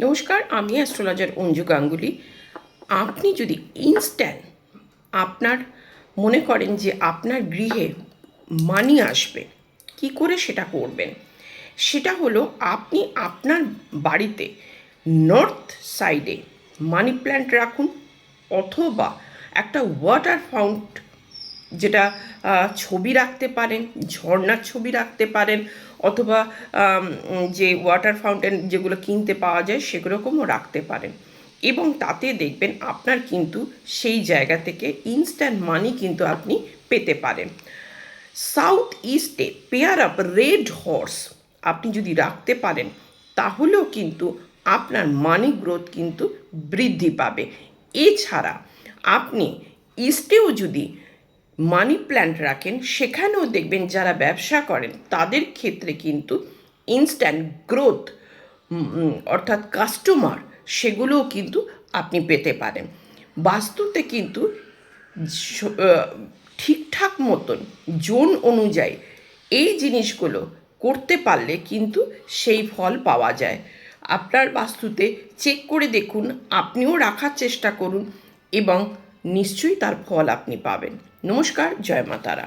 নমস্কার, আমি অ্যাস্ট্রোলজার অঞ্জু গাঙ্গুলি। আপনি যদি ইনস্ট্যান্ট আপনার মনে করেন যে আপনার গৃহে মানি আসবে, কি করে সেটা করবেন? সেটা হলো আপনি আপনার বাড়িতে নর্থ সাইডে মানি প্ল্যান্ট রাখুন, অথবা একটা ওয়াটার ফাউন্ট, যেটা ছবি রাখতে পারেন, ঝর্ণার ছবি রাখতে পারেন, অথবা যে ওয়াটার ফাউন্টেন যেগুলো কিনতে পাওয়া যায় সেরকমও রাখতে পারেন। এবং তাতে দেখবেন আপনার কিন্তু সেই জায়গা থেকে ইনস্ট্যান্ট মানি কিন্তু আপনি পেতে পারেন। সাউথ ইস্টে পেয়ার আপ রেড হর্স আপনি যদি রাখতে পারেন, তাহলেও কিন্তু আপনার মানি গ্রোথ কিন্তু বৃদ্ধি পাবে। এছাড়া আপনি ইস্টেও যদি মানি প্ল্যান্ট রাখেন, সেখানেও দেখবেন যারা ব্যবসা করেন তাদের ক্ষেত্রে কিন্তু ইনস্ট্যান্ট গ্রোথ, অর্থাৎ কাস্টমার, সেগুলোও কিন্তু আপনি পেতে পারেন। বাস্তুতে কিন্তু ঠিকঠাক মতন জোন অনুযায়ী এই জিনিসগুলো করতে পারলে কিন্তু সেই ফল পাওয়া যায়। আপনার বাস্তুতে চেক করে দেখুন, আপনিও রাখার চেষ্টা করুন এবং নিশ্চয়ই তার ফল আপনি পাবেন। নমস্কার, জয় মা তারা।